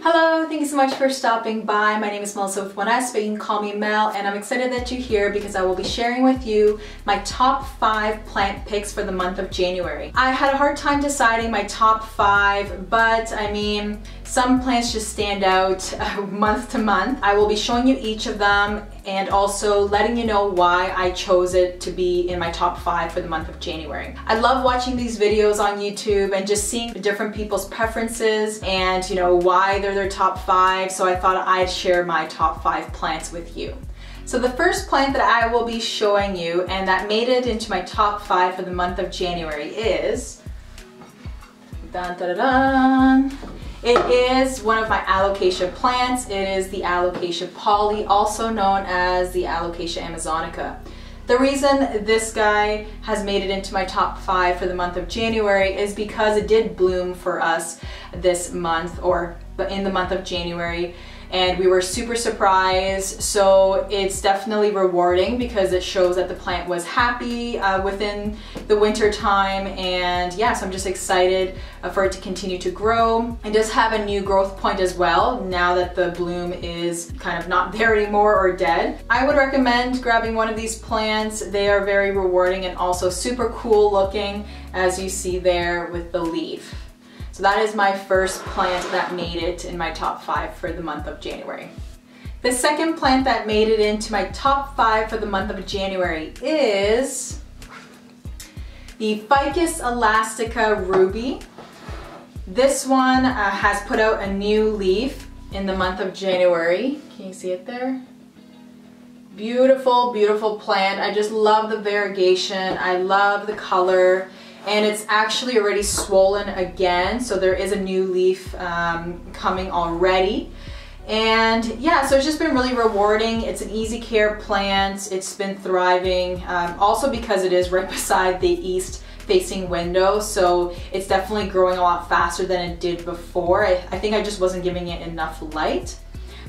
Hello, thank you so much for stopping by. My name is Melissa with 1S, but you can call me Mel, and I'm excited that you're here because I will be sharing with you my top 5 plant picks for the month of January. I had a hard time deciding my top 5, but I mean, some plants just stand out month to month. I will be showing you each of them and also letting you know why I chose it to be in my top 5 for the month of January. I love watching these videos on YouTube and just seeing different people's preferences and why they're their top 5, so I thought I'd share my top 5 plants with you. So the first plant that I will be showing you and that made it into my top 5 for the month of January is dun, dun, dun, dun. It is one of my Alocasia plants. It is the Alocasia poly, also known as the Alocasia amazonica. The reason this guy has made it into my top 5 for the month of January is because it did bloom for us this month, or in the month of January, and we were super surprised. So it's definitely rewarding because it shows that the plant was happy within the winter time, and yeah, so I'm just excited for it to continue to grow. It does have a new growth point as well now that the bloom is kind of not there anymore or dead. I would recommend grabbing one of these plants. They are very rewarding and also super cool looking, as you see there with the leaf. So that is my first plant that made it in my top 5 for the month of January. The second plant that made it into my top 5 for the month of January is the Ficus Elastica Ruby. This one has put out a new leaf in the month of January. Can you see it there? Beautiful, beautiful plant. I just love the variegation. I love the color. And it's actually already swollen again, so there is a new leaf coming already. And yeah, so it's just been really rewarding. It's an easy care plant. It's been thriving, also because it is right beside the east facing window, so it's definitely growing a lot faster than it did before. I think I just wasn't giving it enough light.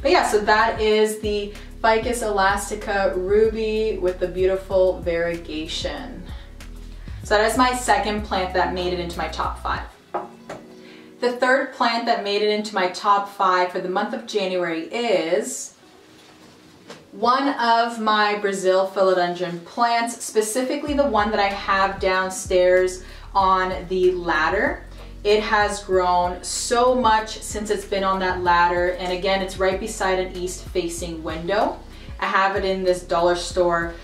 But yeah, so that is the Ficus Elastica Ruby with the beautiful variegation. So that is my second plant that made it into my top 5. The third plant that made it into my top 5 for the month of January is one of my Brazil Philodendron plants, specifically the one that I have downstairs on the ladder. It has grown so much since it's been on that ladder, and again, it's right beside an east-facing window. I have it in this dollar store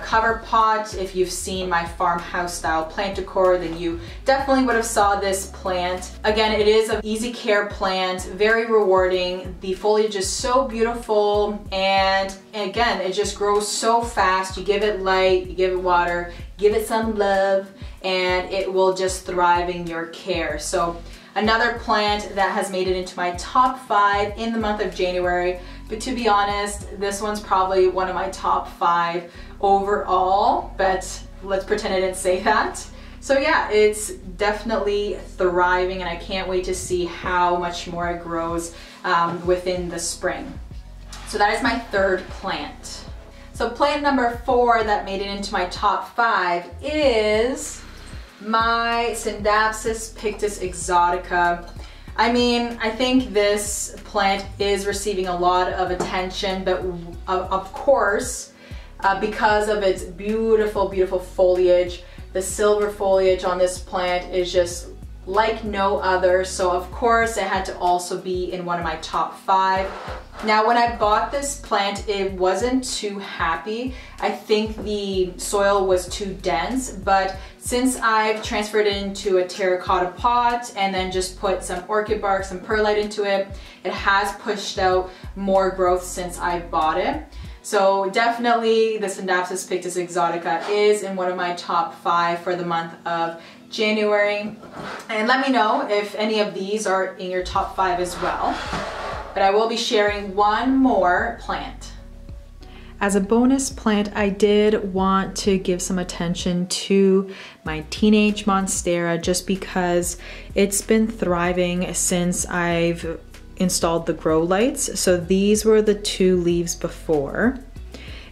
cover pot. If you've seen my farmhouse style plant decor, then you definitely would have saw this plant. Again, it is an easy care plant, very rewarding. The foliage is so beautiful, and again, it just grows so fast. You give it light, you give it water, give it some love, and it will just thrive in your care. So another plant that has made it into my top 5 in the month of January, but to be honest, this one's probably one of my top 5 overall, but let's pretend I didn't say that. So yeah, it's definitely thriving, and I can't wait to see how much more it grows within the spring. So that is my third plant. So plant number 4 that made it into my top 5 is my Syngonium Pictus Exotica. I mean, I think this plant is receiving a lot of attention, but of course, because of its beautiful, beautiful foliage, the silver foliage on this plant is just like no other. So of course, it had to also be in one of my top 5. Now, when I bought this plant, it wasn't too happy. I think the soil was too dense, but since I've transferred it into a terracotta pot and then just put some orchid bark, some perlite into it, it has pushed out more growth since I bought it. So definitely the Syngonium Pictus Exotica is in one of my top 5 for the month of January. And let me know if any of these are in your top 5 as well. But I will be sharing one more plant. As a bonus plant, I did want to give some attention to my teenage Monstera just because it's been thriving since I've installed the grow lights. So these were the 2 leaves before,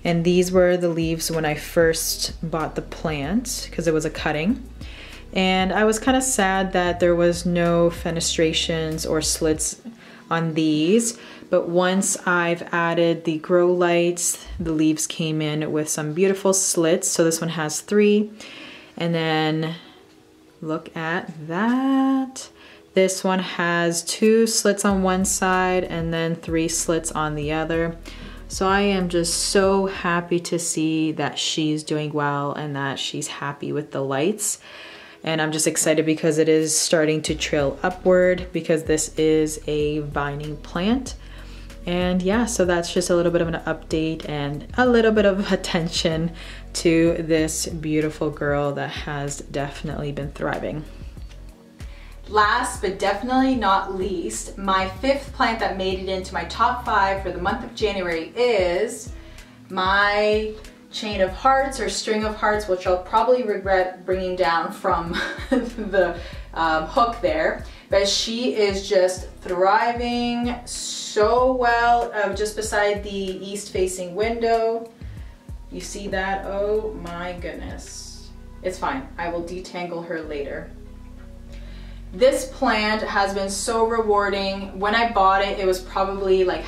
and these were the leaves when I first bought the plant because it was a cutting. And I was kind of sad that there was no fenestrations or slits on these, but once I've added the grow lights, the leaves came in with some beautiful slits. So this one has 3, and then look at that. This one has 2 slits on one side and then 3 slits on the other. So I am just so happy to see that she's doing well and that she's happy with the lights. And I'm just excited because it is starting to trail upward because this is a vining plant. And yeah, so that's just a little bit of an update and a little bit of attention to this beautiful girl that has definitely been thriving. Last but definitely not least, my 5th plant that made it into my top 5 for the month of January is my chain of hearts or string of hearts, which I'll probably regret bringing down from the hook there. But she is just thriving so well just beside the east facing window. You see that? Oh my goodness. It's fine. I will detangle her later. This plant has been so rewarding. When I bought it, it was probably like,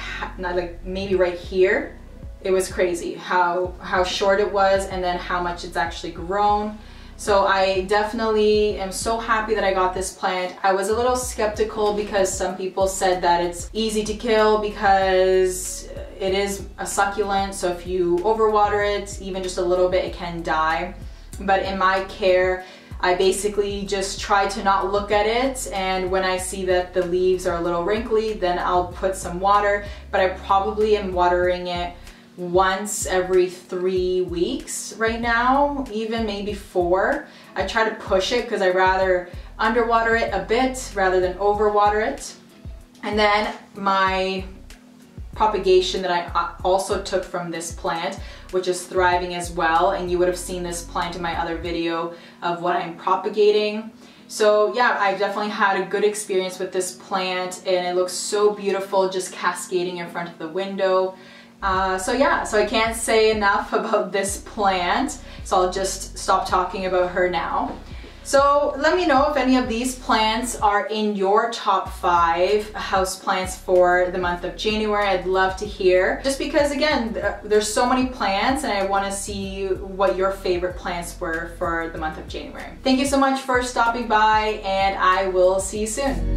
maybe right here. It was crazy how short it was and then how much it's actually grown. So I definitely am so happy that I got this plant. I was a little skeptical because some people said that it's easy to kill because it is a succulent. So if you overwater it, even just a little bit, it can die. But in my care, I basically just try to not look at it, and when I see that the leaves are a little wrinkly, then I'll put some water, but I probably am watering it once every 3 weeks right now, even maybe 4. I try to push it because I rather underwater it a bit rather than overwater it. And then my propagation that I also took from this plant, which is thriving as well, and you would have seen this plant in my other video of what I'm propagating. So yeah, I've definitely had a good experience with this plant, and it looks so beautiful just cascading in front of the window. So yeah, so I can't say enough about this plant, so I'll just stop talking about her now. So let me know if any of these plants are in your top 5 house plants for the month of January. I'd love to hear, just because again, there's so many plants and I want to see what your favorite plants were for the month of January. Thank you so much for stopping by, and I will see you soon.